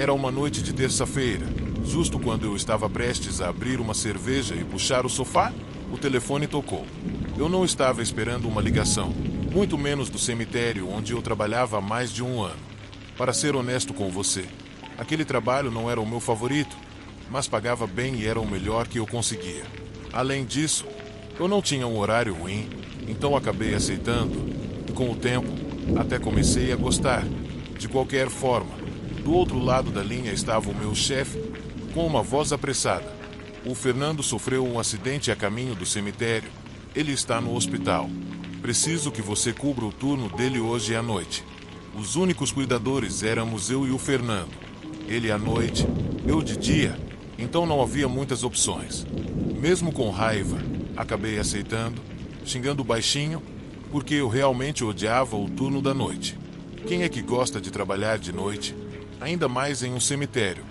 Era uma noite de terça-feira. Justo quando eu estava prestes a abrir uma cerveja e puxar o sofá, o telefone tocou. Eu não estava esperando uma ligação, muito menos do cemitério onde eu trabalhava há mais de um ano. Para ser honesto com você, aquele trabalho não era o meu favorito, mas pagava bem e era o melhor que eu conseguia. Além disso, eu não tinha um horário ruim, então acabei aceitando, e com o tempo, até comecei a gostar. De qualquer forma, do outro lado da linha estava o meu chefe, com uma voz apressada. O Fernando sofreu um acidente a caminho do cemitério. Ele está no hospital. Preciso que você cubra o turno dele hoje à noite. Os únicos cuidadores éramos eu e o Fernando. Ele à noite, eu de dia, então não havia muitas opções. Mesmo com raiva, acabei aceitando, xingando baixinho, porque eu realmente odiava o turno da noite. Quem é que gosta de trabalhar de noite? Ainda mais em um cemitério.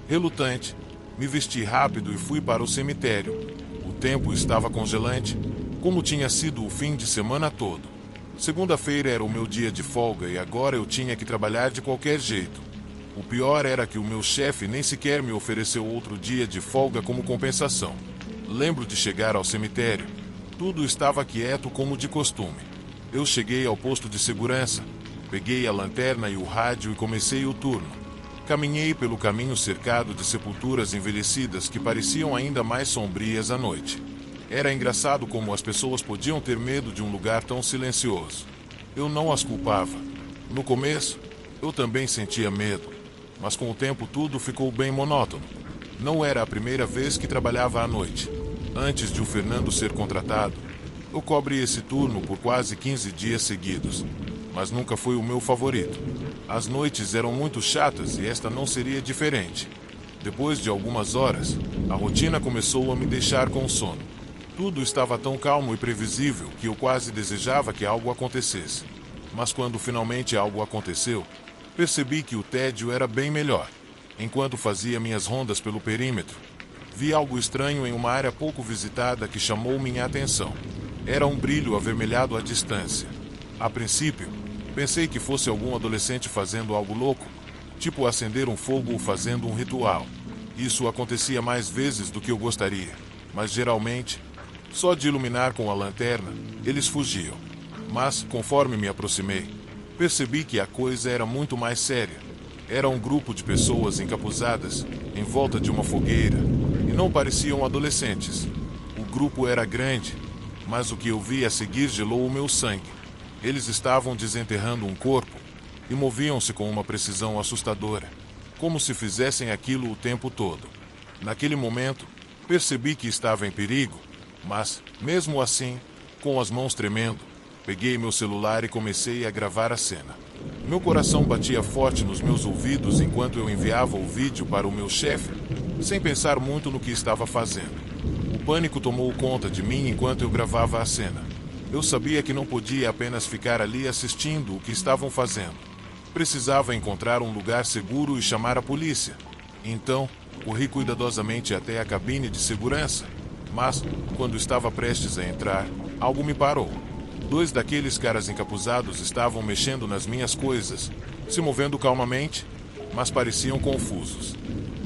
Relutante, me vesti rápido e fui para o cemitério. O tempo estava congelante, como tinha sido o fim de semana todo. Segunda-feira era o meu dia de folga e agora eu tinha que trabalhar de qualquer jeito. O pior era que o meu chefe nem sequer me ofereceu outro dia de folga como compensação. Lembro de chegar ao cemitério. Tudo estava quieto como de costume. Eu cheguei ao posto de segurança, peguei a lanterna e o rádio e comecei o turno. Caminhei pelo caminho cercado de sepulturas envelhecidas que pareciam ainda mais sombrias à noite. Era engraçado como as pessoas podiam ter medo de um lugar tão silencioso. Eu não as culpava. No começo, eu também sentia medo, mas com o tempo tudo ficou bem monótono. Não era a primeira vez que trabalhava à noite. Antes de o Fernando ser contratado, eu cobri esse turno por quase 15 dias seguidos, mas nunca foi o meu favorito. As noites eram muito chatas e esta não seria diferente. Depois de algumas horas, a rotina começou a me deixar com sono. Tudo estava tão calmo e previsível que eu quase desejava que algo acontecesse. Mas quando finalmente algo aconteceu, percebi que o tédio era bem melhor. Enquanto fazia minhas rondas pelo perímetro, vi algo estranho em uma área pouco visitada que chamou minha atenção. Era um brilho avermelhado à distância. A princípio, pensei que fosse algum adolescente fazendo algo louco, tipo acender um fogo ou fazendo um ritual. Isso acontecia mais vezes do que eu gostaria, mas geralmente, só de iluminar com a lanterna, eles fugiam. Mas, conforme me aproximei, percebi que a coisa era muito mais séria. Era um grupo de pessoas encapuzadas em volta de uma fogueira, e não pareciam adolescentes. O grupo era grande, mas o que eu vi a seguir gelou o meu sangue. Eles estavam desenterrando um corpo e moviam-se com uma precisão assustadora, como se fizessem aquilo o tempo todo. Naquele momento, percebi que estava em perigo, mas, mesmo assim, com as mãos tremendo, peguei meu celular e comecei a gravar a cena. Meu coração batia forte nos meus ouvidos enquanto eu enviava o vídeo para o meu chefe, sem pensar muito no que estava fazendo. O pânico tomou conta de mim enquanto eu gravava a cena. Eu sabia que não podia apenas ficar ali assistindo o que estavam fazendo. Precisava encontrar um lugar seguro e chamar a polícia. Então, corri cuidadosamente até a cabine de segurança. Mas, quando estava prestes a entrar, algo me parou. 2 daqueles caras encapuzados estavam mexendo nas minhas coisas, se movendo calmamente, mas pareciam confusos.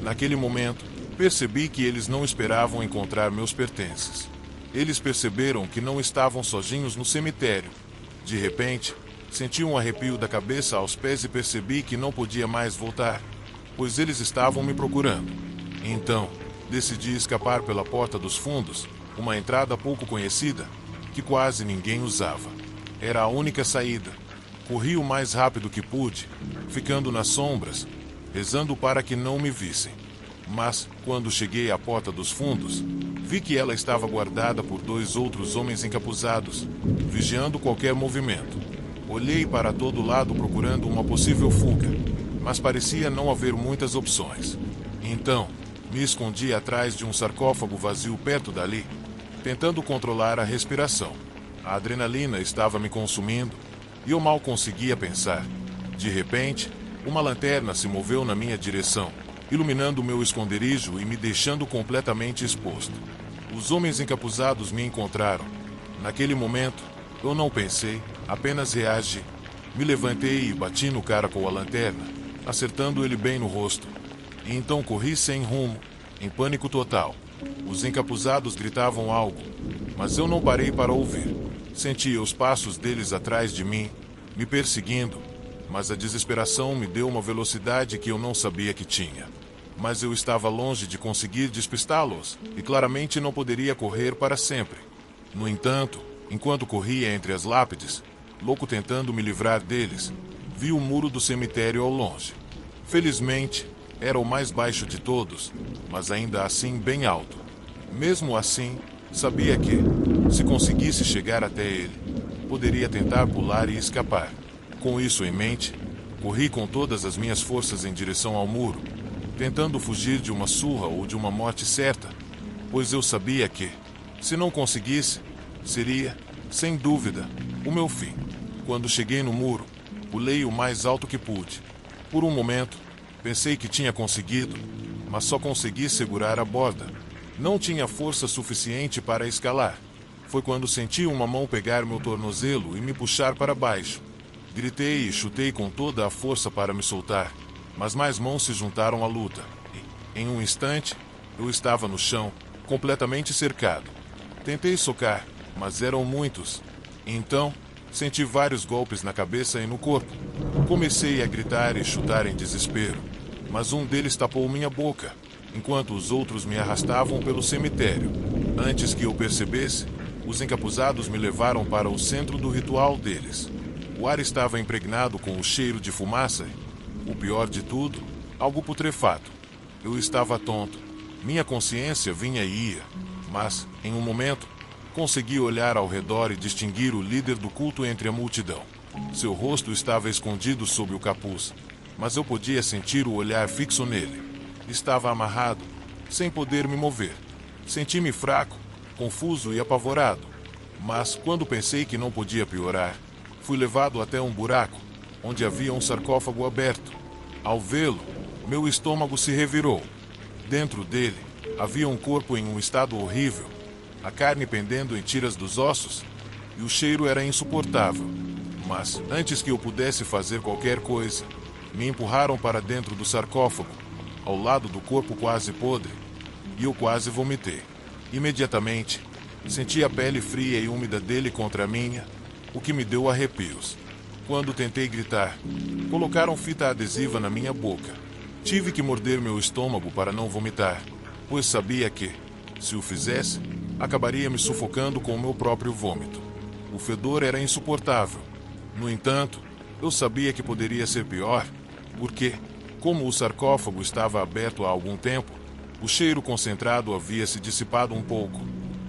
Naquele momento, percebi que eles não esperavam encontrar meus pertences. Eles perceberam que não estavam sozinhos no cemitério. De repente, senti um arrepio da cabeça aos pés e percebi que não podia mais voltar, pois eles estavam me procurando. Então, decidi escapar pela porta dos fundos, uma entrada pouco conhecida, que quase ninguém usava. Era a única saída. Corri o mais rápido que pude, ficando nas sombras, rezando para que não me vissem. Mas, quando cheguei à porta dos fundos, vi que ela estava guardada por 2 outros homens encapuzados, vigiando qualquer movimento. Olhei para todo lado procurando uma possível fuga, mas parecia não haver muitas opções. Então, me escondi atrás de um sarcófago vazio perto dali, tentando controlar a respiração. A adrenalina estava me consumindo e eu mal conseguia pensar. De repente, uma lanterna se moveu na minha direção, iluminando o meu esconderijo e me deixando completamente exposto. Os homens encapuzados me encontraram. Naquele momento, eu não pensei, apenas reagi. Me levantei e bati no cara com a lanterna, acertando ele bem no rosto. E então corri sem rumo, em pânico total. Os encapuzados gritavam algo, mas eu não parei para ouvir. Sentia os passos deles atrás de mim, me perseguindo, mas a desesperação me deu uma velocidade que eu não sabia que tinha. Mas eu estava longe de conseguir despistá-los, e claramente não poderia correr para sempre. No entanto, enquanto corria entre as lápides, louco tentando me livrar deles, vi o muro do cemitério ao longe. Felizmente, era o mais baixo de todos, mas ainda assim bem alto. Mesmo assim, sabia que, se conseguisse chegar até ele, poderia tentar pular e escapar. Com isso em mente, corri com todas as minhas forças em direção ao muro, tentando fugir de uma surra ou de uma morte certa, pois eu sabia que, se não conseguisse, seria, sem dúvida, o meu fim. Quando cheguei no muro, pulei o mais alto que pude. Por um momento, pensei que tinha conseguido, mas só consegui segurar a borda. Não tinha força suficiente para escalar. Foi quando senti uma mão pegar meu tornozelo e me puxar para baixo. Gritei e chutei com toda a força para me soltar, mas mais mãos se juntaram à luta. Em um instante, eu estava no chão, completamente cercado. Tentei socar, mas eram muitos. Então, senti vários golpes na cabeça e no corpo. Comecei a gritar e chutar em desespero, mas um deles tapou minha boca, enquanto os outros me arrastavam pelo cemitério. Antes que eu percebesse, os encapuzados me levaram para o centro do ritual deles. O ar estava impregnado com o cheiro de fumaça e, o pior de tudo, algo putrefato. Eu estava tonto. Minha consciência vinha e ia, mas, em um momento, consegui olhar ao redor e distinguir o líder do culto entre a multidão. Seu rosto estava escondido sob o capuz, mas eu podia sentir o olhar fixo nele. Estava amarrado, sem poder me mover. Senti-me fraco, confuso e apavorado. Mas, quando pensei que não podia piorar, fui levado até um buraco, onde havia um sarcófago aberto. Ao vê-lo, meu estômago se revirou. Dentro dele, havia um corpo em um estado horrível, a carne pendendo em tiras dos ossos, e o cheiro era insuportável. Mas, antes que eu pudesse fazer qualquer coisa, me empurraram para dentro do sarcófago, ao lado do corpo quase podre, e eu quase vomitei. Imediatamente, senti a pele fria e úmida dele contra a minha, o que me deu arrepios. Quando tentei gritar, colocaram fita adesiva na minha boca. Tive que morder meu estômago para não vomitar, pois sabia que, se o fizesse, acabaria me sufocando com o meu próprio vômito. O fedor era insuportável. No entanto, eu sabia que poderia ser pior, porque, como o sarcófago estava aberto há algum tempo, o cheiro concentrado havia se dissipado um pouco,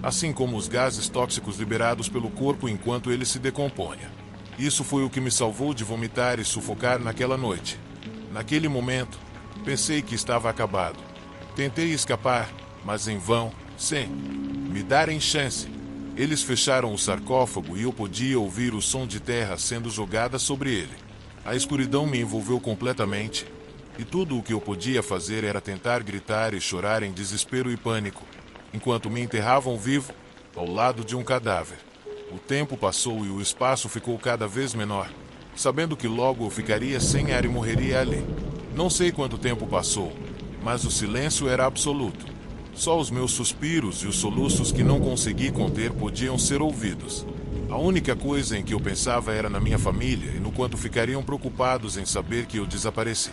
assim como os gases tóxicos liberados pelo corpo enquanto ele se decompunha. Isso foi o que me salvou de vomitar e sufocar naquela noite. Naquele momento, pensei que estava acabado. Tentei escapar, mas em vão, sem me darem chance. Eles fecharam o sarcófago e eu podia ouvir o som de terra sendo jogada sobre ele. A escuridão me envolveu completamente, e tudo o que eu podia fazer era tentar gritar e chorar em desespero e pânico, enquanto me enterravam vivo, ao lado de um cadáver. O tempo passou e o espaço ficou cada vez menor, sabendo que logo eu ficaria sem ar e morreria ali. Não sei quanto tempo passou, mas o silêncio era absoluto. Só os meus suspiros e os soluços que não consegui conter podiam ser ouvidos. A única coisa em que eu pensava era na minha família e no quanto ficariam preocupados em saber que eu desapareci.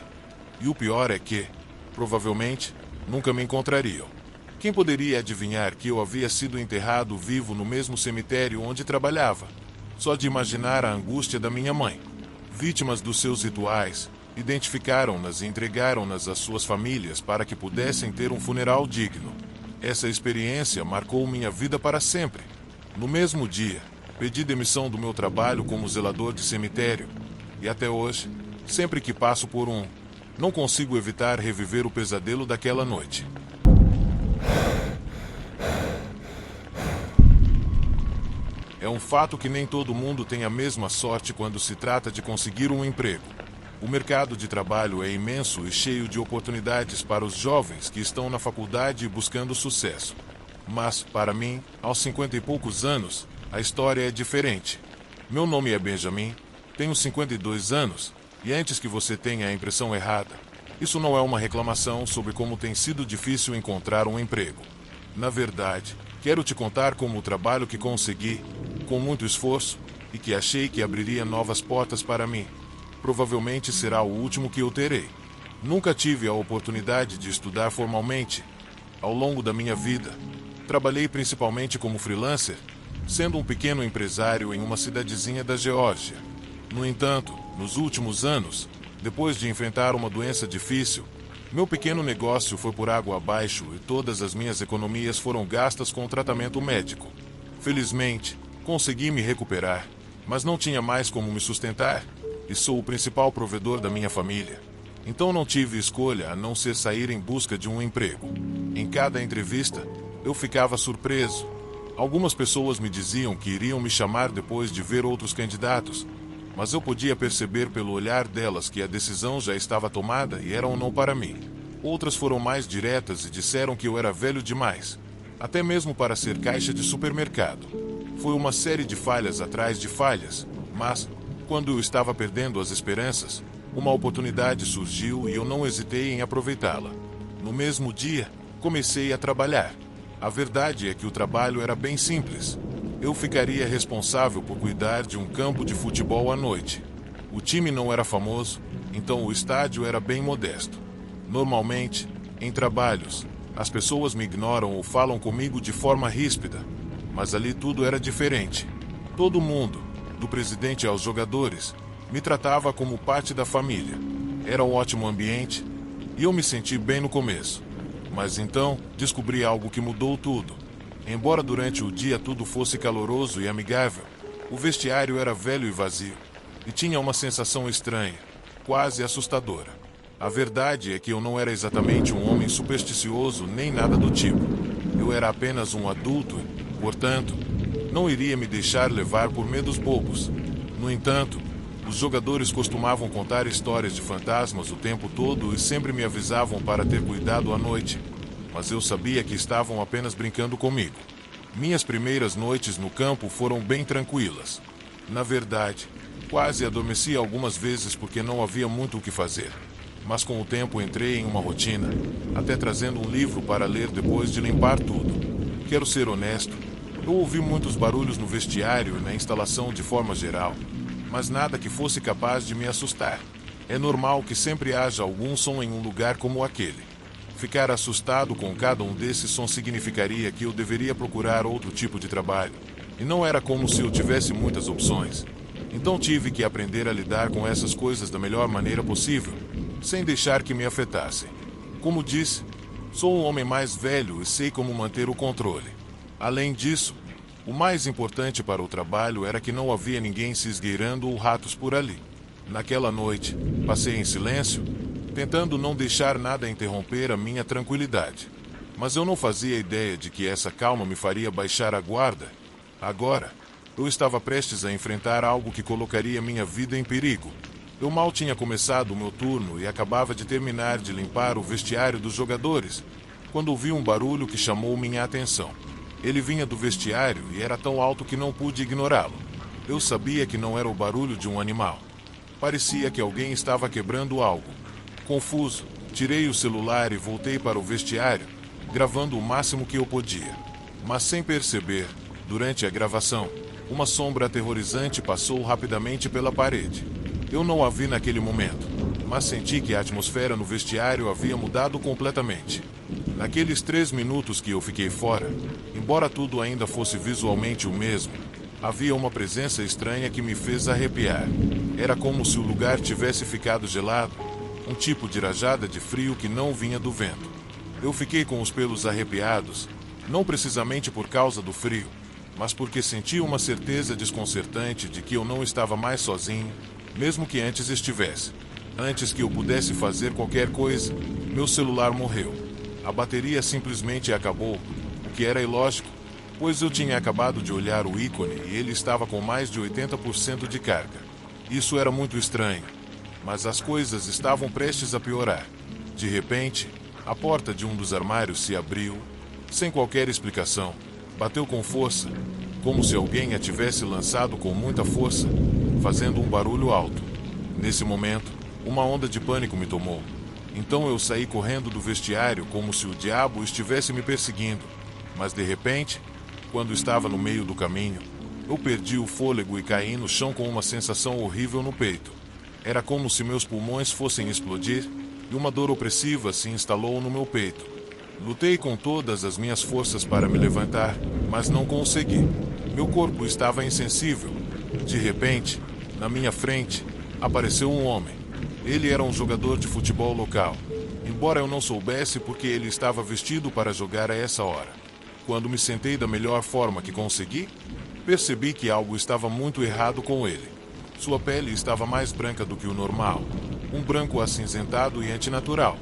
E o pior é que, provavelmente, nunca me encontrariam. Quem poderia adivinhar que eu havia sido enterrado vivo no mesmo cemitério onde trabalhava? Só de imaginar a angústia da minha mãe. Vítimas dos seus rituais, identificaram-nas e entregaram-nas às suas famílias para que pudessem ter um funeral digno. Essa experiência marcou minha vida para sempre. No mesmo dia, pedi demissão do meu trabalho como zelador de cemitério, e até hoje, sempre que passo por um, não consigo evitar reviver o pesadelo daquela noite. É um fato que nem todo mundo tem a mesma sorte quando se trata de conseguir um emprego. O mercado de trabalho é imenso e cheio de oportunidades para os jovens que estão na faculdade buscando sucesso. Mas, para mim, aos 50 e poucos anos, a história é diferente. Meu nome é Benjamin, tenho 52 anos, e antes que você tenha a impressão errada, Isso não é uma reclamação sobre como tem sido difícil encontrar um emprego. Na verdade, quero te contar como o trabalho que consegui, com muito esforço, e que achei que abriria novas portas para mim, provavelmente será o último que eu terei. Nunca tive a oportunidade de estudar formalmente. Ao longo da minha vida, trabalhei principalmente como freelancer, sendo um pequeno empresário em uma cidadezinha da Geórgia. No entanto, nos últimos anos, depois de enfrentar uma doença difícil, meu pequeno negócio foi por água abaixo e todas as minhas economias foram gastas com o tratamento médico. Felizmente, consegui me recuperar, mas não tinha mais como me sustentar, e sou o principal provedor da minha família. Então não tive escolha a não ser sair em busca de um emprego. Em cada entrevista, eu ficava surpreso. Algumas pessoas me diziam que iriam me chamar depois de ver outros candidatos, mas eu podia perceber pelo olhar delas que a decisão já estava tomada e era um não para mim. Outras foram mais diretas e disseram que eu era velho demais, até mesmo para ser caixa de supermercado. Foi uma série de falhas atrás de falhas, mas, quando eu estava perdendo as esperanças, uma oportunidade surgiu e eu não hesitei em aproveitá-la. No mesmo dia, comecei a trabalhar. A verdade é que o trabalho era bem simples. Eu ficaria responsável por cuidar de um campo de futebol à noite. O time não era famoso, então o estádio era bem modesto. Normalmente, em trabalhos, as pessoas me ignoram ou falam comigo de forma ríspida, mas ali tudo era diferente. Todo mundo, do presidente aos jogadores, me tratava como parte da família. Era um ótimo ambiente e eu me senti bem no começo. Mas então, descobri algo que mudou tudo. Embora durante o dia tudo fosse caloroso e amigável, o vestiário era velho e vazio, e tinha uma sensação estranha, quase assustadora. A verdade é que eu não era exatamente um homem supersticioso nem nada do tipo. Eu era apenas um adulto e, portanto, não iria me deixar levar por medos bobos. No entanto, os jogadores costumavam contar histórias de fantasmas o tempo todo e sempre me avisavam para ter cuidado à noite, mas eu sabia que estavam apenas brincando comigo. Minhas primeiras noites no campo foram bem tranquilas. Na verdade, quase adormeci algumas vezes porque não havia muito o que fazer. Mas com o tempo entrei em uma rotina, até trazendo um livro para ler depois de limpar tudo. Quero ser honesto, eu ouvi muitos barulhos no vestiário e na instalação de forma geral, mas nada que fosse capaz de me assustar. É normal que sempre haja algum som em um lugar como aquele. Ficar assustado com cada um desses sons significaria que eu deveria procurar outro tipo de trabalho. E não era como se eu tivesse muitas opções. Então tive que aprender a lidar com essas coisas da melhor maneira possível, sem deixar que me afetassem. Como disse, sou um homem mais velho e sei como manter o controle. Além disso, o mais importante para o trabalho era que não havia ninguém se esgueirando ou ratos por ali. Naquela noite, passei em silêncio, tentando não deixar nada interromper a minha tranquilidade. Mas eu não fazia ideia de que essa calma me faria baixar a guarda. Agora, eu estava prestes a enfrentar algo que colocaria minha vida em perigo. Eu mal tinha começado o meu turno e acabava de terminar de limpar o vestiário dos jogadores, quando ouvi um barulho que chamou minha atenção. Ele vinha do vestiário e era tão alto que não pude ignorá-lo. Eu sabia que não era o barulho de um animal. Parecia que alguém estava quebrando algo. Confuso, tirei o celular e voltei para o vestiário, gravando o máximo que eu podia. Mas sem perceber, durante a gravação, uma sombra aterrorizante passou rapidamente pela parede. Eu não a vi naquele momento, mas senti que a atmosfera no vestiário havia mudado completamente. Naqueles 3 minutos que eu fiquei fora, embora tudo ainda fosse visualmente o mesmo, havia uma presença estranha que me fez arrepiar. Era como se o lugar tivesse ficado gelado, um tipo de rajada de frio que não vinha do vento. Eu fiquei com os pelos arrepiados, não precisamente por causa do frio, mas porque senti uma certeza desconcertante de que eu não estava mais sozinho, mesmo que antes estivesse. Antes que eu pudesse fazer qualquer coisa, meu celular morreu. A bateria simplesmente acabou, o que era ilógico, pois eu tinha acabado de olhar o ícone e ele estava com mais de 80% de carga. Isso era muito estranho, mas as coisas estavam prestes a piorar. De repente, a porta de um dos armários se abriu, sem qualquer explicação. Bateu com força, como se alguém a tivesse lançado com muita força, fazendo um barulho alto. Nesse momento, uma onda de pânico me tomou. Então eu saí correndo do vestiário como se o diabo estivesse me perseguindo. Mas de repente, quando estava no meio do caminho, eu perdi o fôlego e caí no chão com uma sensação horrível no peito. Era como se meus pulmões fossem explodir e uma dor opressiva se instalou no meu peito. Lutei com todas as minhas forças para me levantar, mas não consegui. Meu corpo estava insensível. De repente, na minha frente, apareceu um homem. Ele era um jogador de futebol local, embora eu não soubesse porque ele estava vestido para jogar a essa hora. Quando me sentei da melhor forma que consegui, percebi que algo estava muito errado com ele. Sua pele estava mais branca do que o normal, um branco acinzentado e antinatural.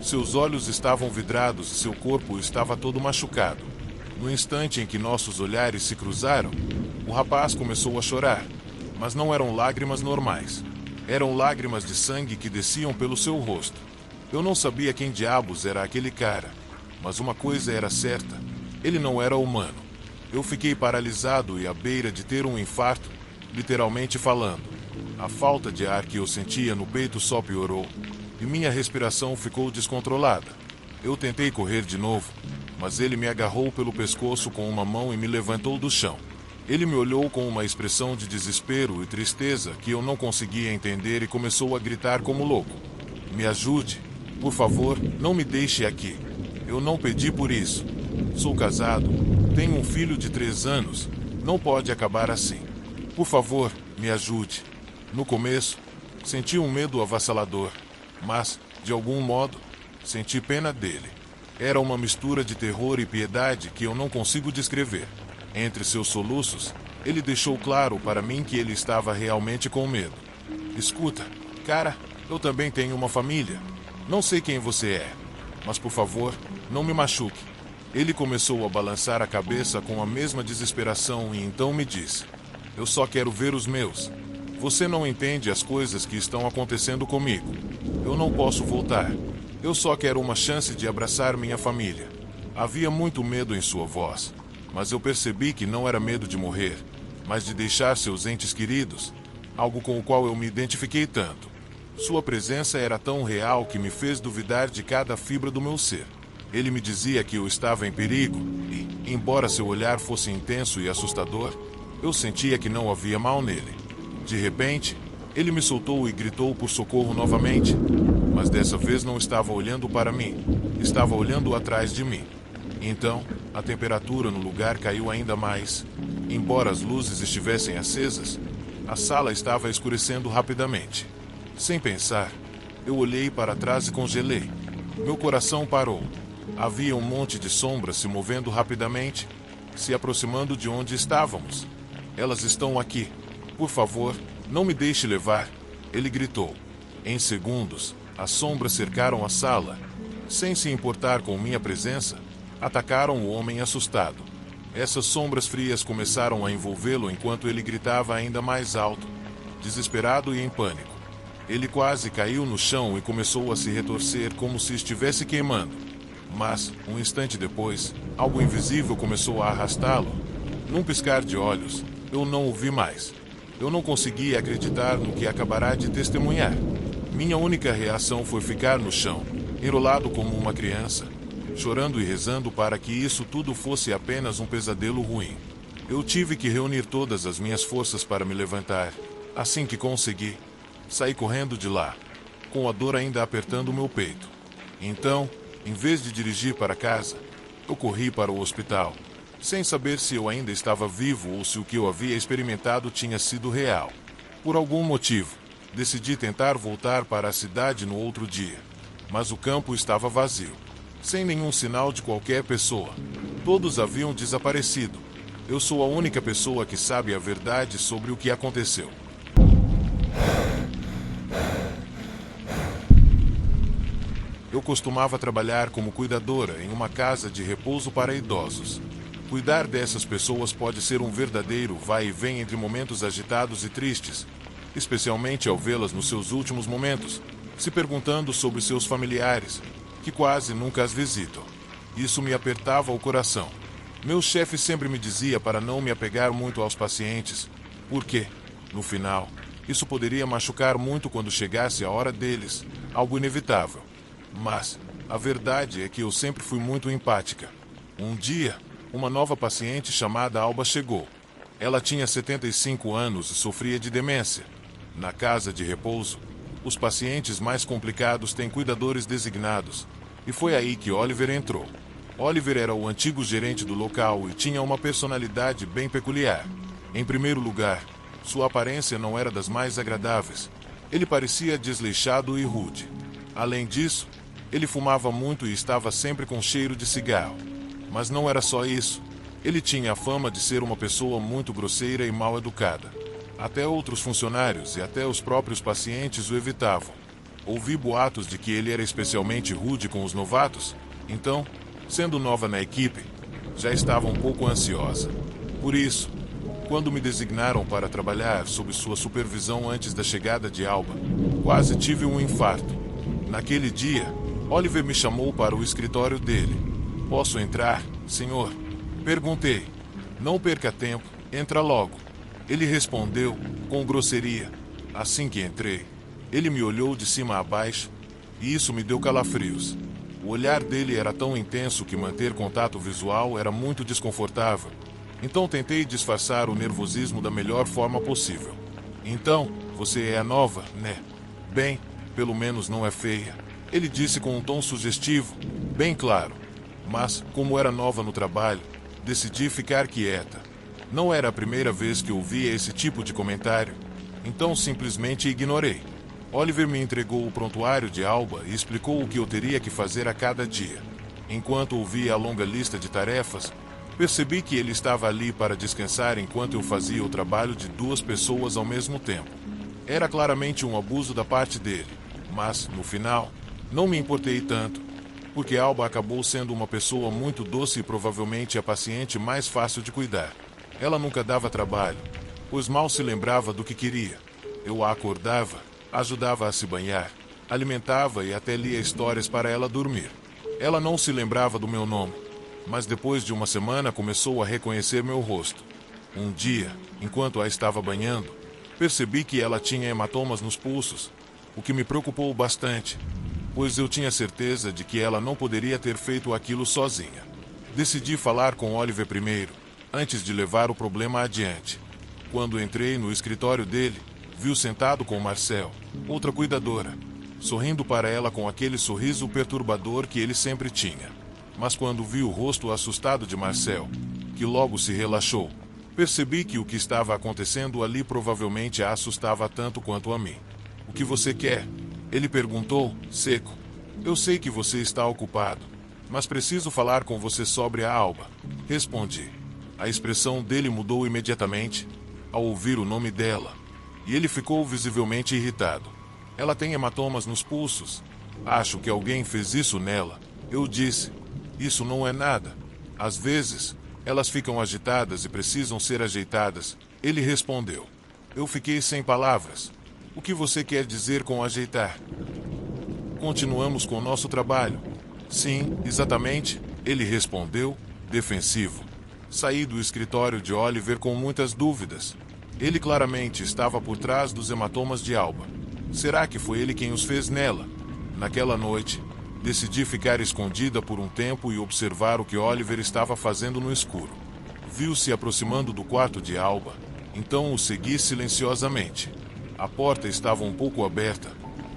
Seus olhos estavam vidrados e seu corpo estava todo machucado. No instante em que nossos olhares se cruzaram, o rapaz começou a chorar, mas não eram lágrimas normais. Eram lágrimas de sangue que desciam pelo seu rosto. Eu não sabia quem diabos era aquele cara, mas uma coisa era certa: ele não era humano. Eu fiquei paralisado e à beira de ter um infarto, literalmente falando. A falta de ar que eu sentia no peito só piorou, e minha respiração ficou descontrolada. Eu tentei correr de novo, mas ele me agarrou pelo pescoço com uma mão e me levantou do chão. Ele me olhou com uma expressão de desespero e tristeza que eu não conseguia entender e começou a gritar como louco. Me ajude. Por favor, não me deixe aqui. Eu não pedi por isso. Sou casado. Tenho um filho de 3 anos. Não pode acabar assim. Por favor, me ajude. No começo, senti um medo avassalador, mas, de algum modo, senti pena dele. Era uma mistura de terror e piedade que eu não consigo descrever. Entre seus soluços, ele deixou claro para mim que ele estava realmente com medo. Escuta, cara, eu também tenho uma família. Não sei quem você é, mas por favor, não me machuque. Ele começou a balançar a cabeça com a mesma desesperação e então me disse: eu só quero ver os meus. Você não entende as coisas que estão acontecendo comigo. Eu não posso voltar. Eu só quero uma chance de abraçar minha família. Havia muito medo em sua voz, mas eu percebi que não era medo de morrer, mas de deixar seus entes queridos, algo com o qual eu me identifiquei tanto. Sua presença era tão real que me fez duvidar de cada fibra do meu ser. Ele me dizia que eu estava em perigo e, embora seu olhar fosse intenso e assustador, eu sentia que não havia mal nele. De repente, ele me soltou e gritou por socorro novamente, mas dessa vez não estava olhando para mim, estava olhando atrás de mim. Então, a temperatura no lugar caiu ainda mais. Embora as luzes estivessem acesas, a sala estava escurecendo rapidamente. Sem pensar, eu olhei para trás e congelei. Meu coração parou. Havia um monte de sombras se movendo rapidamente, se aproximando de onde estávamos. Elas estão aqui. Por favor, não me deixe levar, ele gritou. Em segundos, as sombras cercaram a sala. Sem se importar com minha presença, atacaram o homem assustado. Essas sombras frias começaram a envolvê-lo enquanto ele gritava ainda mais alto, desesperado e em pânico. Ele quase caiu no chão e começou a se retorcer como se estivesse queimando. Mas, um instante depois, algo invisível começou a arrastá-lo. Num piscar de olhos, eu não o vi mais. Eu não conseguia acreditar no que acabará de testemunhar. Minha única reação foi ficar no chão, enrolado como uma criança, chorando e rezando para que isso tudo fosse apenas um pesadelo ruim. Eu tive que reunir todas as minhas forças para me levantar. Assim que consegui, saí correndo de lá, com a dor ainda apertando meu peito. Então, em vez de dirigir para casa, eu corri para o hospital, sem saber se eu ainda estava vivo ou se o que eu havia experimentado tinha sido real. Por algum motivo, decidi tentar voltar para a cidade no outro dia, mas o campo estava vazio, sem nenhum sinal de qualquer pessoa. Todos haviam desaparecido. Eu sou a única pessoa que sabe a verdade sobre o que aconteceu. Eu costumava trabalhar como cuidadora em uma casa de repouso para idosos. Cuidar dessas pessoas pode ser um verdadeiro vai e vem entre momentos agitados e tristes, especialmente ao vê-las nos seus últimos momentos, se perguntando sobre seus familiares, que quase nunca as visitam. Isso me apertava o coração. Meu chefe sempre me dizia para não me apegar muito aos pacientes, porque, no final, isso poderia machucar muito quando chegasse a hora deles, algo inevitável. Mas a verdade é que eu sempre fui muito empática. Um dia, uma nova paciente chamada Alba chegou. Ela tinha 75 anos e sofria de demência. Na casa de repouso, os pacientes mais complicados têm cuidadores designados. E foi aí que Oliver entrou. Oliver era o antigo gerente do local e tinha uma personalidade bem peculiar. Em primeiro lugar, sua aparência não era das mais agradáveis. Ele parecia desleixado e rude. Além disso, ele fumava muito e estava sempre com cheiro de cigarro. Mas não era só isso. Ele tinha a fama de ser uma pessoa muito grosseira e mal educada. Até outros funcionários e até os próprios pacientes o evitavam. Ouvi boatos de que ele era especialmente rude com os novatos, então, sendo nova na equipe, já estava um pouco ansiosa. Por isso, quando me designaram para trabalhar sob sua supervisão antes da chegada de Alba, quase tive um infarto. Naquele dia, Oliver me chamou para o escritório dele. "Posso entrar, senhor?" Perguntei. "Não perca tempo, entra logo." Ele respondeu com grosseria. Assim que entrei, ele me olhou de cima a baixo e isso me deu calafrios. O olhar dele era tão intenso que manter contato visual era muito desconfortável. Então tentei disfarçar o nervosismo da melhor forma possível. "Então, você é a nova, né? Bem, pelo menos não é feia." Ele disse com um tom sugestivo, bem claro. Mas, como era nova no trabalho, decidi ficar quieta. Não era a primeira vez que ouvia esse tipo de comentário, então simplesmente ignorei. Oliver me entregou o prontuário de Alba e explicou o que eu teria que fazer a cada dia. Enquanto ouvia a longa lista de tarefas, percebi que ele estava ali para descansar enquanto eu fazia o trabalho de duas pessoas ao mesmo tempo. Era claramente um abuso da parte dele, mas, no final, não me importei tanto, porque Alba acabou sendo uma pessoa muito doce e provavelmente a paciente mais fácil de cuidar. Ela nunca dava trabalho, pois mal se lembrava do que queria. Eu a acordava, ajudava a se banhar, alimentava e até lia histórias para ela dormir. Ela não se lembrava do meu nome, mas depois de uma semana começou a reconhecer meu rosto. Um dia, enquanto a estava banhando, percebi que ela tinha hematomas nos pulsos, o que me preocupou bastante, pois eu tinha certeza de que ela não poderia ter feito aquilo sozinha. Decidi falar com Oliver primeiro, antes de levar o problema adiante. Quando entrei no escritório dele, vi-o sentado com Marcel, outra cuidadora, sorrindo para ela com aquele sorriso perturbador que ele sempre tinha. Mas quando vi o rosto assustado de Marcel, que logo se relaxou, percebi que o que estava acontecendo ali provavelmente a assustava tanto quanto a mim. "O que você quer?" Ele perguntou, seco. "Eu sei que você está ocupado, mas preciso falar com você sobre a Alba." Respondi. A expressão dele mudou imediatamente ao ouvir o nome dela, e ele ficou visivelmente irritado. "Ela tem hematomas nos pulsos. Acho que alguém fez isso nela." Eu disse. "Isso não é nada. Às vezes, elas ficam agitadas e precisam ser ajeitadas." Ele respondeu. Eu fiquei sem palavras. "O que você quer dizer com ajeitar?" "Continuamos com o nosso trabalho." "Sim, exatamente," ele respondeu, defensivo. Saí do escritório de Oliver com muitas dúvidas. Ele claramente estava por trás dos hematomas de Alba. Será que foi ele quem os fez nela? Naquela noite, decidi ficar escondida por um tempo e observar o que Oliver estava fazendo no escuro. Viu-o se aproximando do quarto de Alba, então o segui silenciosamente. A porta estava um pouco aberta,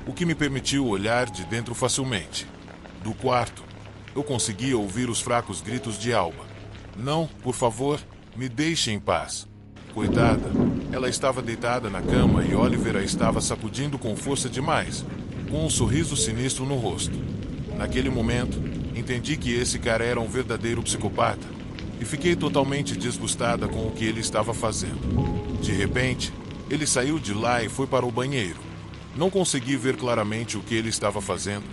o que me permitiu olhar de dentro facilmente. Do quarto, eu conseguia ouvir os fracos gritos de Alba. "Não, por favor, me deixe em paz." Coitada, ela estava deitada na cama e Oliver a estava sacudindo com força demais, com um sorriso sinistro no rosto. Naquele momento, entendi que esse cara era um verdadeiro psicopata e fiquei totalmente desgostada com o que ele estava fazendo. De repente, ele saiu de lá e foi para o banheiro. Não consegui ver claramente o que ele estava fazendo,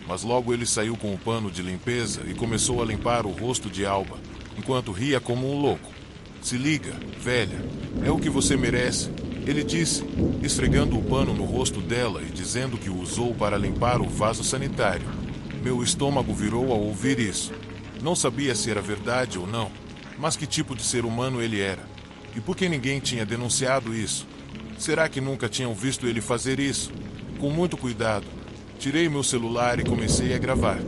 mas logo ele saiu com um pano de limpeza e começou a limpar o rosto de Alba, enquanto ria como um louco. "Se liga, velha, é o que você merece," ele disse, esfregando o pano no rosto dela e dizendo que o usou para limpar o vaso sanitário. Meu estômago virou ao ouvir isso. Não sabia se era verdade ou não, mas que tipo de ser humano ele era. E por que ninguém tinha denunciado isso? Será que nunca tinham visto ele fazer isso? Com muito cuidado, Tirei meu celular e comecei a gravar.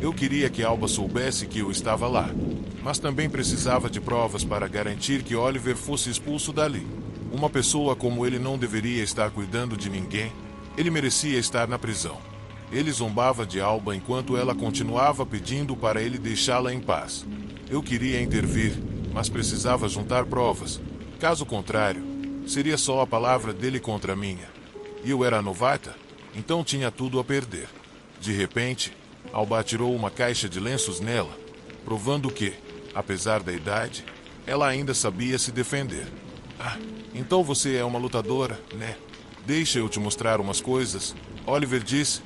Eu queria que Alba soubesse que eu estava lá, mas também precisava de provas para garantir que Oliver fosse expulso dali. Uma pessoa como ele não deveria estar cuidando de ninguém. Ele merecia estar na prisão. Ele zombava de Alba enquanto ela continuava pedindo para ele deixá-la em paz. Eu queria intervir, mas precisava juntar provas. Caso contrário, seria só a palavra dele contra a minha. E eu era novata, então tinha tudo a perder. De repente, Alba atirou uma caixa de lenços nela, provando que, apesar da idade, ela ainda sabia se defender. Ah, então você é uma lutadora, né? Deixa eu te mostrar umas coisas, Oliver disse,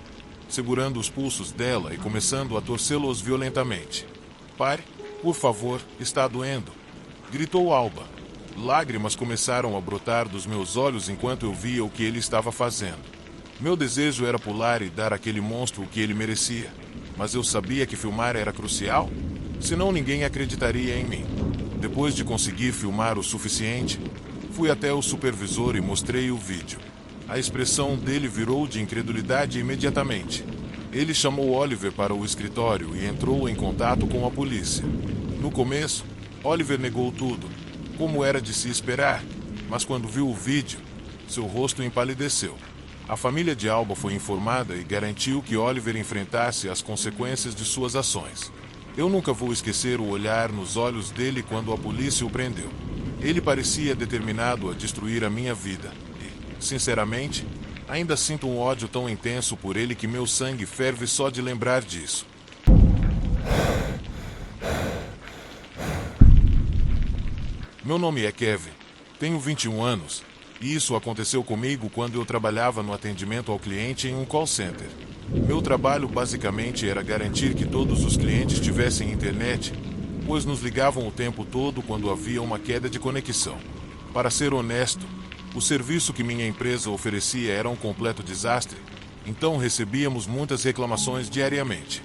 segurando os pulsos dela e começando a torcê-los violentamente. Pare, por favor, está doendo, gritou Alba. Lágrimas começaram a brotar dos meus olhos enquanto eu via o que ele estava fazendo. Meu desejo era pular e dar àquele monstro o que ele merecia, mas eu sabia que filmar era crucial, senão ninguém acreditaria em mim. Depois de conseguir filmar o suficiente, fui até o supervisor e mostrei o vídeo. A expressão dele virou de incredulidade imediatamente. Ele chamou Oliver para o escritório e entrou em contato com a polícia. No começo, Oliver negou tudo, como era de se esperar, mas quando viu o vídeo, seu rosto empalideceu. A família de Alba foi informada e garantiu que Oliver enfrentasse as consequências de suas ações. Eu nunca vou esquecer o olhar nos olhos dele quando a polícia o prendeu. Ele parecia determinado a destruir a minha vida. E, sinceramente, ainda sinto um ódio tão intenso por ele que meu sangue ferve só de lembrar disso. Meu nome é Kevin. Tenho 21 anos. E isso aconteceu comigo quando eu trabalhava no atendimento ao cliente em um call center. Meu trabalho basicamente era garantir que todos os clientes tivessem internet, pois nos ligavam o tempo todo quando havia uma queda de conexão. Para ser honesto, o serviço que minha empresa oferecia era um completo desastre, então recebíamos muitas reclamações diariamente.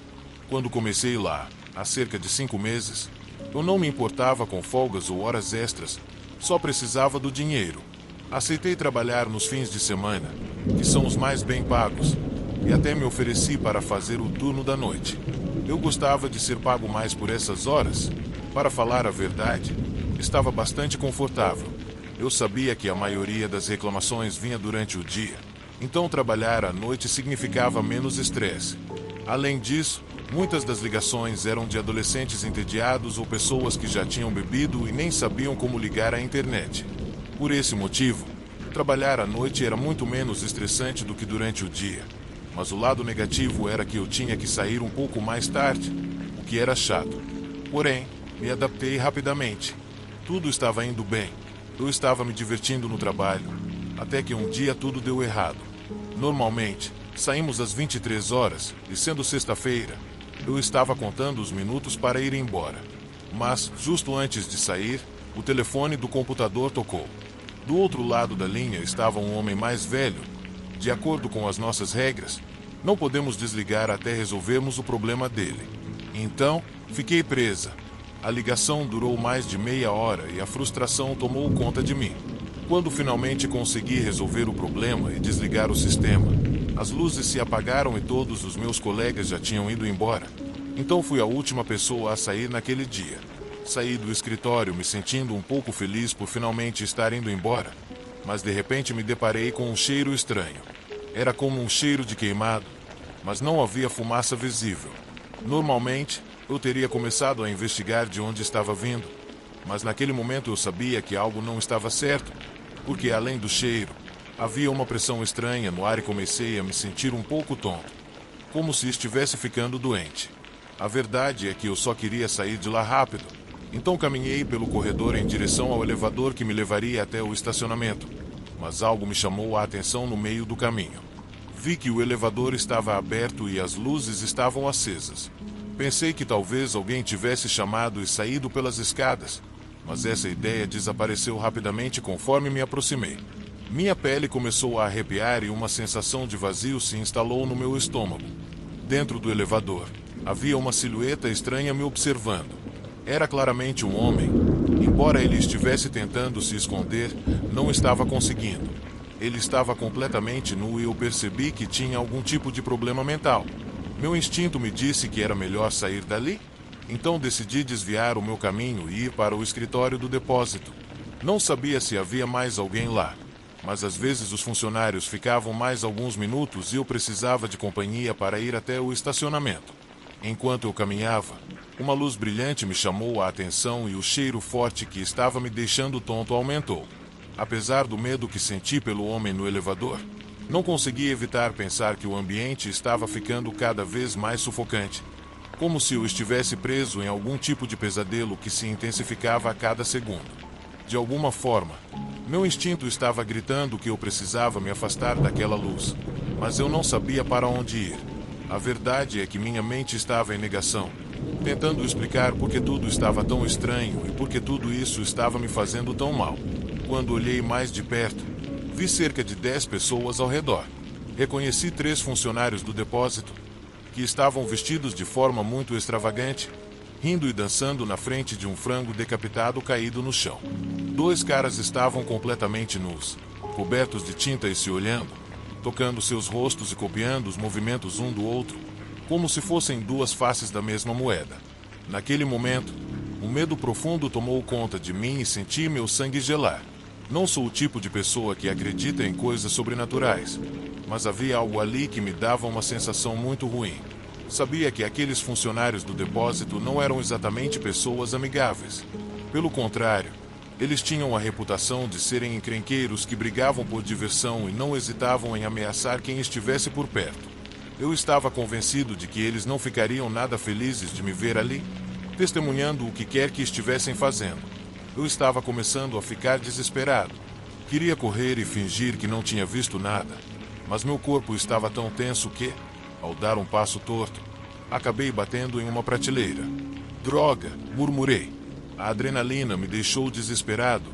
Quando comecei lá, há cerca de 5 meses, eu não me importava com folgas ou horas extras, só precisava do dinheiro. Aceitei trabalhar nos fins de semana, que são os mais bem pagos, e até me ofereci para fazer o turno da noite. Eu gostava de ser pago mais por essas horas. Para falar a verdade, estava bastante confortável. Eu sabia que a maioria das reclamações vinha durante o dia, então trabalhar à noite significava menos estresse. Além disso, muitas das ligações eram de adolescentes entediados ou pessoas que já tinham bebido e nem sabiam como ligar à internet. Por esse motivo, trabalhar à noite era muito menos estressante do que durante o dia. Mas o lado negativo era que eu tinha que sair um pouco mais tarde, o que era chato. Porém, me adaptei rapidamente. Tudo estava indo bem. Eu estava me divertindo no trabalho, até que um dia tudo deu errado. Normalmente, saímos às 23 horas, e sendo sexta-feira, eu estava contando os minutos para ir embora. Mas, justo antes de sair, o telefone do computador tocou. Do outro lado da linha estava um homem mais velho. De acordo com as nossas regras, não podemos desligar até resolvermos o problema dele. Então, fiquei presa. A ligação durou mais de meia hora e a frustração tomou conta de mim. Quando finalmente consegui resolver o problema e desligar o sistema, as luzes se apagaram e todos os meus colegas já tinham ido embora. Então fui a última pessoa a sair naquele dia. Saí do escritório me sentindo um pouco feliz por finalmente estar indo embora, mas de repente me deparei com um cheiro estranho. Era como um cheiro de queimado, mas não havia fumaça visível. Normalmente, eu teria começado a investigar de onde estava vindo, mas naquele momento eu sabia que algo não estava certo, porque além do cheiro, havia uma pressão estranha no ar e comecei a me sentir um pouco tonto, como se estivesse ficando doente. A verdade é que eu só queria sair de lá rápido. Então caminhei pelo corredor em direção ao elevador que me levaria até o estacionamento, mas algo me chamou a atenção no meio do caminho. Vi que o elevador estava aberto e as luzes estavam acesas. Pensei que talvez alguém tivesse chamado e saído pelas escadas, mas essa ideia desapareceu rapidamente conforme me aproximei. Minha pele começou a arrepiar e uma sensação de vazio se instalou no meu estômago. Dentro do elevador, havia uma silhueta estranha me observando. Era claramente um homem. Embora ele estivesse tentando se esconder, não estava conseguindo. Ele estava completamente nu e eu percebi que tinha algum tipo de problema mental. Meu instinto me disse que era melhor sair dali. Então decidi desviar o meu caminho e ir para o escritório do depósito. Não sabia se havia mais alguém lá, mas às vezes os funcionários ficavam mais alguns minutos e eu precisava de companhia para ir até o estacionamento. Enquanto eu caminhava, uma luz brilhante me chamou a atenção e o cheiro forte que estava me deixando tonto aumentou. Apesar do medo que senti pelo homem no elevador, não consegui evitar pensar que o ambiente estava ficando cada vez mais sufocante, como se eu estivesse preso em algum tipo de pesadelo que se intensificava a cada segundo. De alguma forma, meu instinto estava gritando que eu precisava me afastar daquela luz, mas eu não sabia para onde ir. A verdade é que minha mente estava em negação, tentando explicar por que tudo estava tão estranho e por que tudo isso estava me fazendo tão mal. Quando olhei mais de perto, vi cerca de 10 pessoas ao redor. Reconheci 3 funcionários do depósito, que estavam vestidos de forma muito extravagante, rindo e dançando na frente de um frango decapitado caído no chão. 2 caras estavam completamente nus, cobertos de tinta e se olhando, tocando seus rostos e copiando os movimentos um do outro, como se fossem 2 faces da mesma moeda. Naquele momento, um medo profundo tomou conta de mim e senti meu sangue gelar. Não sou o tipo de pessoa que acredita em coisas sobrenaturais, mas havia algo ali que me dava uma sensação muito ruim. Sabia que aqueles funcionários do depósito não eram exatamente pessoas amigáveis. Pelo contrário, eles tinham a reputação de serem encrenqueiros que brigavam por diversão e não hesitavam em ameaçar quem estivesse por perto. Eu estava convencido de que eles não ficariam nada felizes de me ver ali, testemunhando o que quer que estivessem fazendo. Eu estava começando a ficar desesperado. Queria correr e fingir que não tinha visto nada, mas meu corpo estava tão tenso que, ao dar um passo torto, acabei batendo em uma prateleira. Droga, murmurei. A adrenalina me deixou desesperado.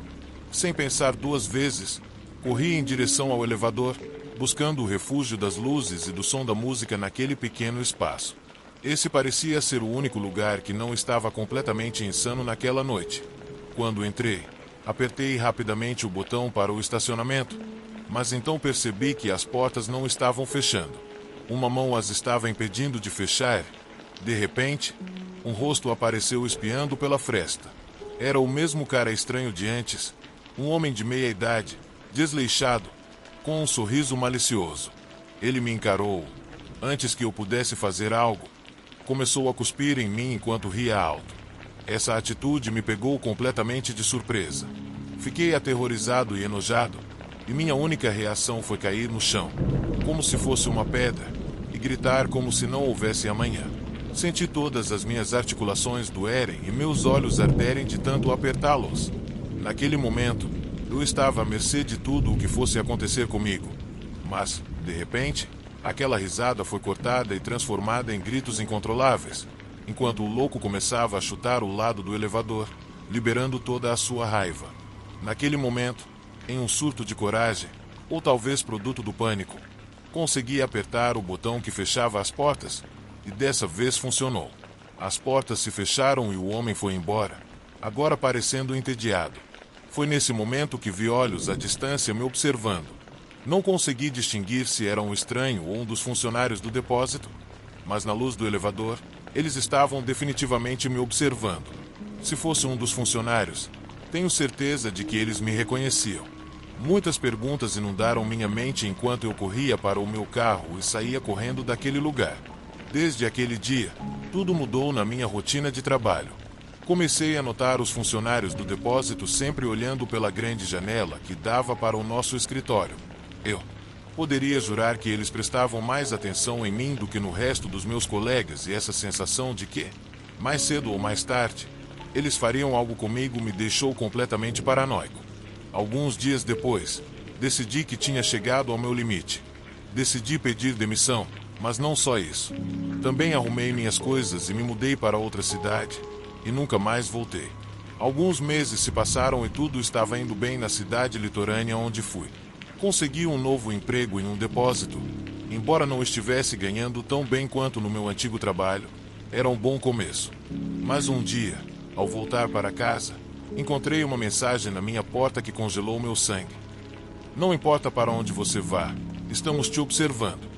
Sem pensar 2 vezes, corri em direção ao elevador, buscando o refúgio das luzes e do som da música naquele pequeno espaço. Esse parecia ser o único lugar que não estava completamente insano naquela noite. Quando entrei, apertei rapidamente o botão para o estacionamento, mas então percebi que as portas não estavam fechando. Uma mão as estava impedindo de fechar. De repente, um rosto apareceu espiando pela fresta. Era o mesmo cara estranho de antes, um homem de meia idade, desleixado, com um sorriso malicioso. Ele me encarou. Antes que eu pudesse fazer algo, começou a cuspir em mim enquanto ria alto. Essa atitude me pegou completamente de surpresa. Fiquei aterrorizado e enojado, e minha única reação foi cair no chão, como se fosse uma pedra, e gritar como se não houvesse amanhã. Senti todas as minhas articulações doerem e meus olhos arderem de tanto apertá-los. Naquele momento, eu estava à mercê de tudo o que fosse acontecer comigo. Mas, de repente, aquela risada foi cortada e transformada em gritos incontroláveis, enquanto o louco começava a chutar o lado do elevador, liberando toda a sua raiva. Naquele momento, em um surto de coragem, ou talvez produto do pânico, consegui apertar o botão que fechava as portas, e dessa vez funcionou. As portas se fecharam e o homem foi embora, agora parecendo entediado. Foi nesse momento que vi olhos à distância me observando. Não consegui distinguir se era um estranho ou um dos funcionários do depósito, mas na luz do elevador, eles estavam definitivamente me observando. Se fosse um dos funcionários, tenho certeza de que eles me reconheciam. Muitas perguntas inundaram minha mente enquanto eu corria para o meu carro e saía correndo daquele lugar. Desde aquele dia, tudo mudou na minha rotina de trabalho. Comecei a notar os funcionários do depósito sempre olhando pela grande janela que dava para o nosso escritório. Eu poderia jurar que eles prestavam mais atenção em mim do que no resto dos meus colegas, e essa sensação de que, mais cedo ou mais tarde, eles fariam algo comigo me deixou completamente paranoico. Alguns dias depois, decidi que tinha chegado ao meu limite. Decidi pedir demissão, mas não só isso. Também arrumei minhas coisas e me mudei para outra cidade, e nunca mais voltei. Alguns meses se passaram e tudo estava indo bem na cidade litorânea onde fui. Consegui um novo emprego em um depósito. Embora não estivesse ganhando tão bem quanto no meu antigo trabalho, era um bom começo. Mas um dia, ao voltar para casa, encontrei uma mensagem na minha porta que congelou meu sangue. Não importa para onde você vá, estamos te observando.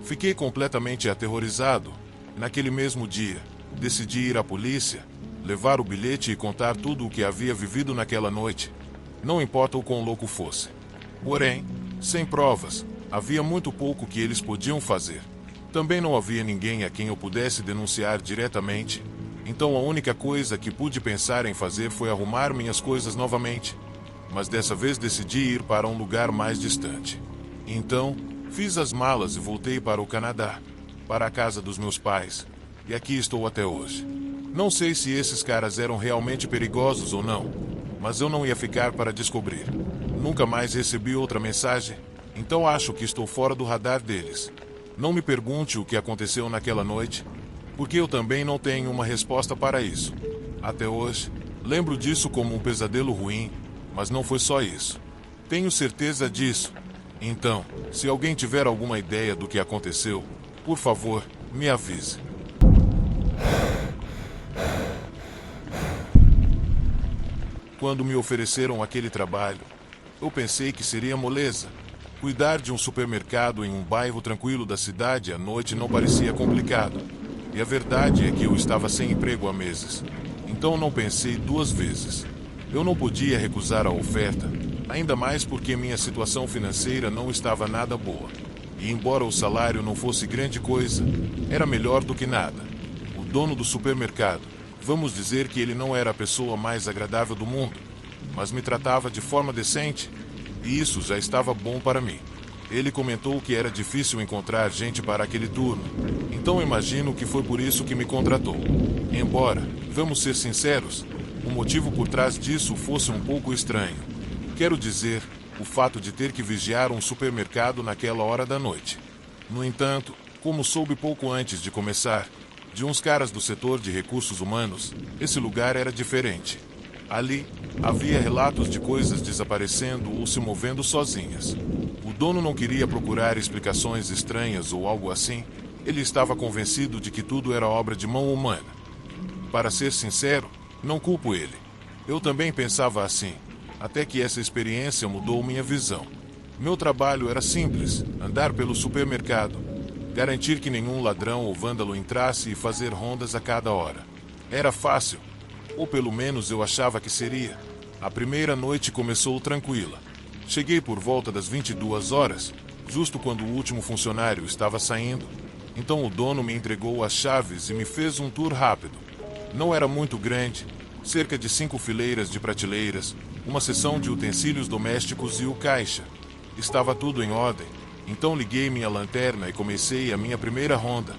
Fiquei completamente aterrorizado. Naquele mesmo dia, decidi ir à polícia, levar o bilhete e contar tudo o que havia vivido naquela noite. Não importa o quão louco fosse. Porém, sem provas, havia muito pouco que eles podiam fazer. Também não havia ninguém a quem eu pudesse denunciar diretamente. Então a única coisa que pude pensar em fazer foi arrumar minhas coisas novamente. Mas dessa vez decidi ir para um lugar mais distante. Então, fiz as malas e voltei para o Canadá, para a casa dos meus pais. E aqui estou até hoje. Não sei se esses caras eram realmente perigosos ou não, mas eu não ia ficar para descobrir. Nunca mais recebi outra mensagem, então acho que estou fora do radar deles. Não me pergunte o que aconteceu naquela noite, porque eu também não tenho uma resposta para isso. Até hoje, lembro disso como um pesadelo ruim, mas não foi só isso. Tenho certeza disso. Então, se alguém tiver alguma ideia do que aconteceu, por favor, me avise. Quando me ofereceram aquele trabalho, eu pensei que seria moleza. Cuidar de um supermercado em um bairro tranquilo da cidade à noite não parecia complicado. E a verdade é que eu estava sem emprego há meses. Então não pensei duas vezes. Eu não podia recusar a oferta, ainda mais porque minha situação financeira não estava nada boa. E embora o salário não fosse grande coisa, era melhor do que nada. O dono do supermercado, vamos dizer que ele não era a pessoa mais agradável do mundo, mas me tratava de forma decente, e isso já estava bom para mim. Ele comentou que era difícil encontrar gente para aquele turno, então imagino que foi por isso que me contratou. Embora, vamos ser sinceros, o motivo por trás disso fosse um pouco estranho. Quero dizer, o fato de ter que vigiar um supermercado naquela hora da noite. No entanto, como soube pouco antes de começar, de uns caras do setor de recursos humanos, esse lugar era diferente. Ali, havia relatos de coisas desaparecendo ou se movendo sozinhas. O dono não queria procurar explicações estranhas ou algo assim. Ele estava convencido de que tudo era obra de mão humana. Para ser sincero, não culpo ele. Eu também pensava assim, até que essa experiência mudou minha visão. Meu trabalho era simples, andar pelo supermercado, garantir que nenhum ladrão ou vândalo entrasse e fazer rondas a cada hora. Era fácil, ou pelo menos eu achava que seria. A primeira noite começou tranquila. Cheguei por volta das 22 horas, justo quando o último funcionário estava saindo. Então o dono me entregou as chaves e me fez um tour rápido. Não era muito grande, cerca de 5 fileiras de prateleiras, uma seção de utensílios domésticos e o caixa. Estava tudo em ordem, então liguei minha lanterna e comecei a minha primeira ronda,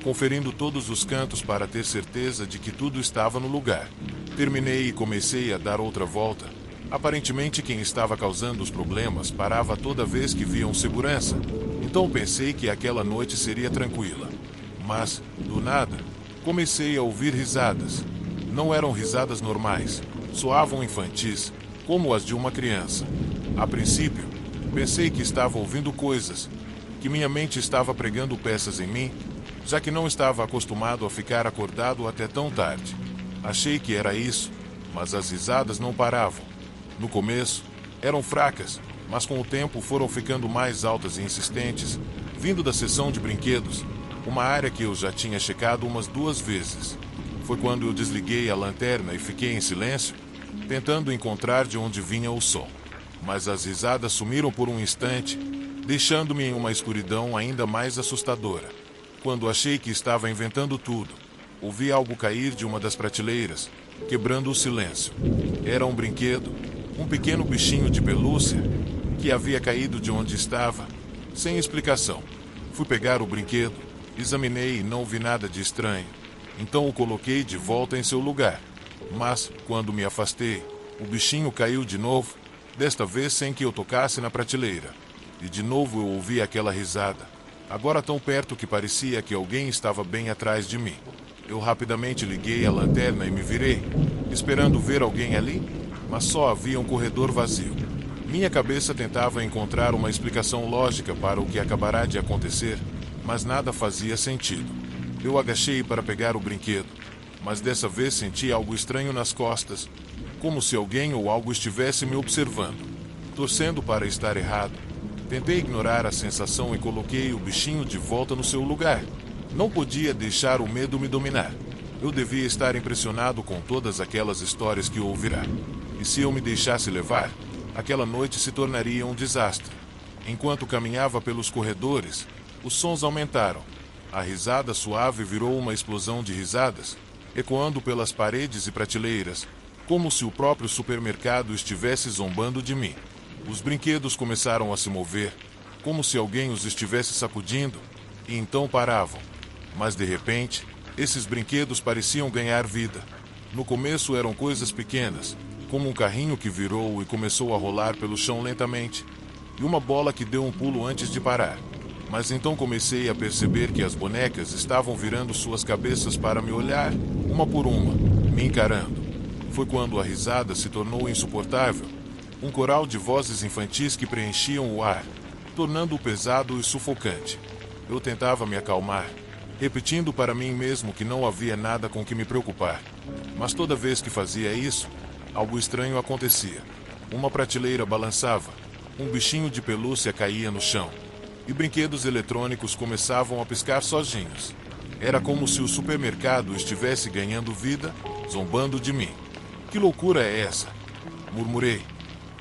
conferindo todos os cantos para ter certeza de que tudo estava no lugar. Terminei e comecei a dar outra volta. Aparentemente quem estava causando os problemas parava toda vez que via um segurança, então pensei que aquela noite seria tranquila. Mas, do nada, comecei a ouvir risadas. Não eram risadas normais, soavam infantis, como as de uma criança. A princípio, pensei que estava ouvindo coisas, que minha mente estava pregando peças em mim, já que não estava acostumado a ficar acordado até tão tarde. Achei que era isso, mas as risadas não paravam. No começo, eram fracas, mas com o tempo foram ficando mais altas e insistentes, vindo da seção de brinquedos, uma área que eu já tinha checado umas 2 vezes. Foi quando eu desliguei a lanterna e fiquei em silêncio, tentando encontrar de onde vinha o som. Mas as risadas sumiram por um instante, deixando-me em uma escuridão ainda mais assustadora. Quando achei que estava inventando tudo, ouvi algo cair de uma das prateleiras, quebrando o silêncio. Era um brinquedo, um pequeno bichinho de pelúcia, que havia caído de onde estava, sem explicação. Fui pegar o brinquedo, examinei e não vi nada de estranho. Então o coloquei de volta em seu lugar. Mas, quando me afastei, o bichinho caiu de novo, desta vez sem que eu tocasse na prateleira. E de novo eu ouvi aquela risada, agora tão perto que parecia que alguém estava bem atrás de mim. Eu rapidamente liguei a lanterna e me virei, esperando ver alguém ali, mas só havia um corredor vazio. Minha cabeça tentava encontrar uma explicação lógica para o que acabará de acontecer, mas nada fazia sentido. Eu agachei para pegar o brinquedo, mas dessa vez senti algo estranho nas costas, como se alguém ou algo estivesse me observando. torcendo para estar errado. Tentei ignorar a sensação e coloquei o bichinho de volta no seu lugar. Não podia deixar o medo me dominar. Eu devia estar impressionado com todas aquelas histórias que ouvirá. E se eu me deixasse levar, aquela noite se tornaria um desastre. Enquanto caminhava pelos corredores, os sons aumentaram. A risada suave virou uma explosão de risadas, ecoando pelas paredes e prateleiras, como se o próprio supermercado estivesse zombando de mim. Os brinquedos começaram a se mover, como se alguém os estivesse sacudindo, e então paravam. Mas de repente, esses brinquedos pareciam ganhar vida. No começo eram coisas pequenas, como um carrinho que virou e começou a rolar pelo chão lentamente, e uma bola que deu um pulo antes de parar. Mas então comecei a perceber que as bonecas estavam virando suas cabeças para me olhar, uma por uma, me encarando. Foi quando a risada se tornou insuportável. Um coral de vozes infantis que preenchiam o ar, tornando-o pesado e sufocante. Eu tentava me acalmar, repetindo para mim mesmo que não havia nada com que me preocupar. Mas toda vez que fazia isso, algo estranho acontecia. Uma prateleira balançava, um bichinho de pelúcia caía no chão, e brinquedos eletrônicos começavam a piscar sozinhos. Era como se o supermercado estivesse ganhando vida, zombando de mim. Que loucura é essa? Murmurei,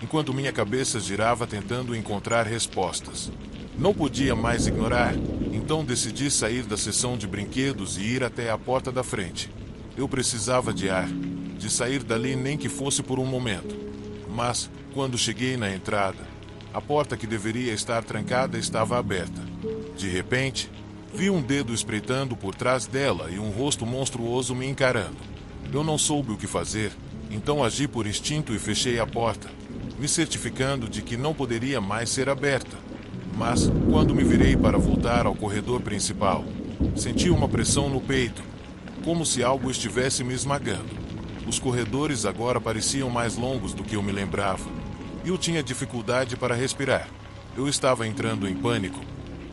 enquanto minha cabeça girava tentando encontrar respostas. Não podia mais ignorar, então decidi sair da seção de brinquedos e ir até a porta da frente. Eu precisava de ar, de sair dali nem que fosse por um momento. Mas, quando cheguei na entrada, a porta que deveria estar trancada estava aberta. De repente, vi um dedo espreitando por trás dela e um rosto monstruoso me encarando. Eu não soube o que fazer, então agi por instinto e fechei a porta, me certificando de que não poderia mais ser aberta. Mas, quando me virei para voltar ao corredor principal, senti uma pressão no peito, como se algo estivesse me esmagando. Os corredores agora pareciam mais longos do que eu me lembrava, e eu tinha dificuldade para respirar. Eu estava entrando em pânico,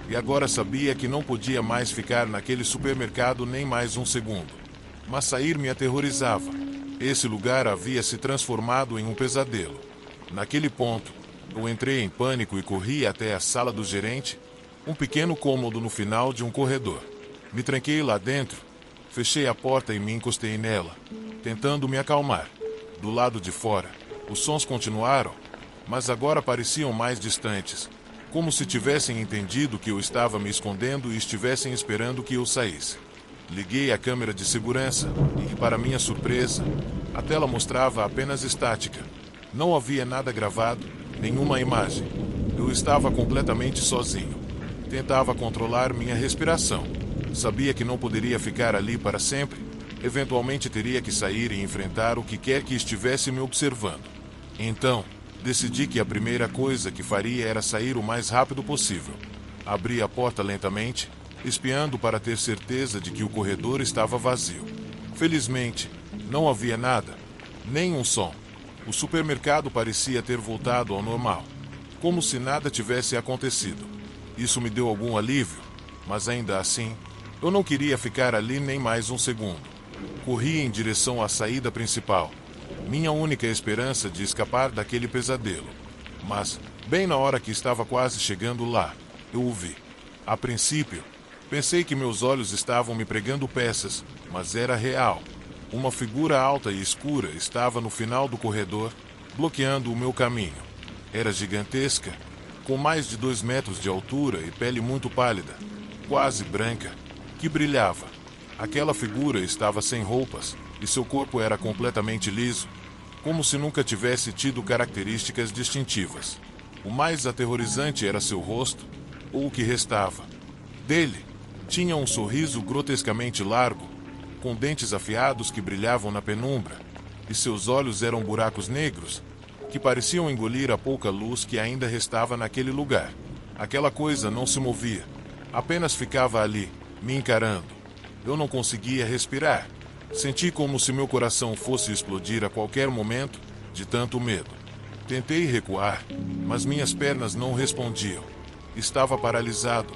e agora sabia que não podia mais ficar naquele supermercado nem mais um segundo. Mas sair me aterrorizava. Esse lugar havia se transformado em um pesadelo. Naquele ponto, eu entrei em pânico e corri até a sala do gerente, um pequeno cômodo no final de um corredor. Me tranquei lá dentro, fechei a porta e me encostei nela, tentando me acalmar. Do lado de fora, os sons continuaram, mas agora pareciam mais distantes, como se tivessem entendido que eu estava me escondendo e estivessem esperando que eu saísse. Liguei a câmera de segurança e, para minha surpresa, a tela mostrava apenas estática. Não havia nada gravado, nenhuma imagem. Eu estava completamente sozinho. Tentava controlar minha respiração. Sabia que não poderia ficar ali para sempre. Eventualmente teria que sair e enfrentar o que quer que estivesse me observando. Então, decidi que a primeira coisa que faria era sair o mais rápido possível. Abri a porta lentamente, espiando para ter certeza de que o corredor estava vazio. Felizmente, não havia nada, nem um som. O supermercado parecia ter voltado ao normal, como se nada tivesse acontecido. Isso me deu algum alívio, mas ainda assim, eu não queria ficar ali nem mais um segundo. Corri em direção à saída principal, minha única esperança de escapar daquele pesadelo. Mas, bem na hora que estava quase chegando lá, eu o vi. A princípio, pensei que meus olhos estavam me pregando peças, mas era real. Uma figura alta e escura estava no final do corredor, bloqueando o meu caminho. Era gigantesca, com mais de 2 metros de altura e pele muito pálida, quase branca, que brilhava. Aquela figura estava sem roupas, e seu corpo era completamente liso, como se nunca tivesse tido características distintivas. O mais aterrorizante era seu rosto, ou o que restava. Dele, tinha um sorriso grotescamente largo, com dentes afiados que brilhavam na penumbra, e seus olhos eram buracos negros, que pareciam engolir a pouca luz que ainda restava naquele lugar. Aquela coisa não se movia, apenas ficava ali, me encarando. Eu não conseguia respirar. Senti como se meu coração fosse explodir a qualquer momento, de tanto medo. Tentei recuar, mas minhas pernas não respondiam. Estava paralisado,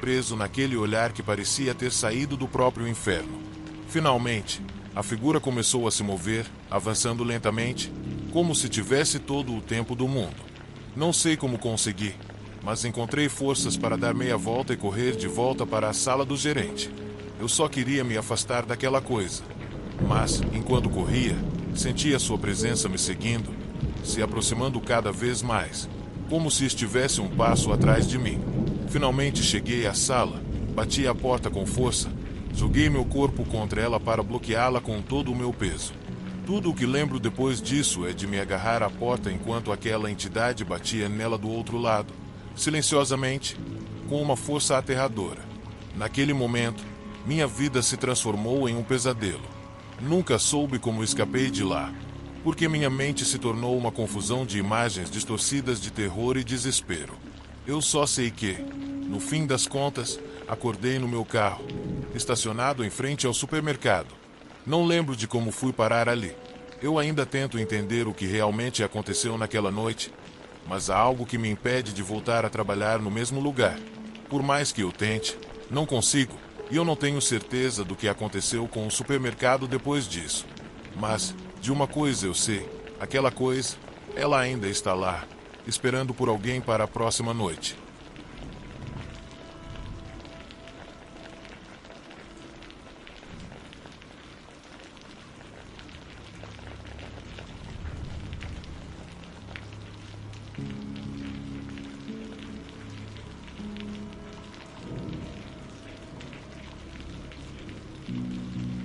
preso naquele olhar que parecia ter saído do próprio inferno. Finalmente, a figura começou a se mover, avançando lentamente, como se tivesse todo o tempo do mundo. Não sei como consegui, mas encontrei forças para dar meia volta e correr de volta para a sala do gerente. Eu só queria me afastar daquela coisa. Mas, enquanto corria, sentia sua presença me seguindo, se aproximando cada vez mais, como se estivesse um passo atrás de mim. Finalmente cheguei à sala, bati a porta com força, joguei meu corpo contra ela para bloqueá-la com todo o meu peso. Tudo o que lembro depois disso é de me agarrar à porta enquanto aquela entidade batia nela do outro lado, silenciosamente, com uma força aterradora. Naquele momento, minha vida se transformou em um pesadelo. Nunca soube como escapei de lá, porque minha mente se tornou uma confusão de imagens distorcidas de terror e desespero. Eu só sei que, no fim das contas, acordei no meu carro, estacionado em frente ao supermercado. Não lembro de como fui parar ali. Eu ainda tento entender o que realmente aconteceu naquela noite, mas há algo que me impede de voltar a trabalhar no mesmo lugar. Por mais que eu tente, não consigo, e eu não tenho certeza do que aconteceu com o supermercado depois disso. Mas, de uma coisa eu sei, aquela coisa, ela ainda está lá, esperando por alguém para a próxima noite.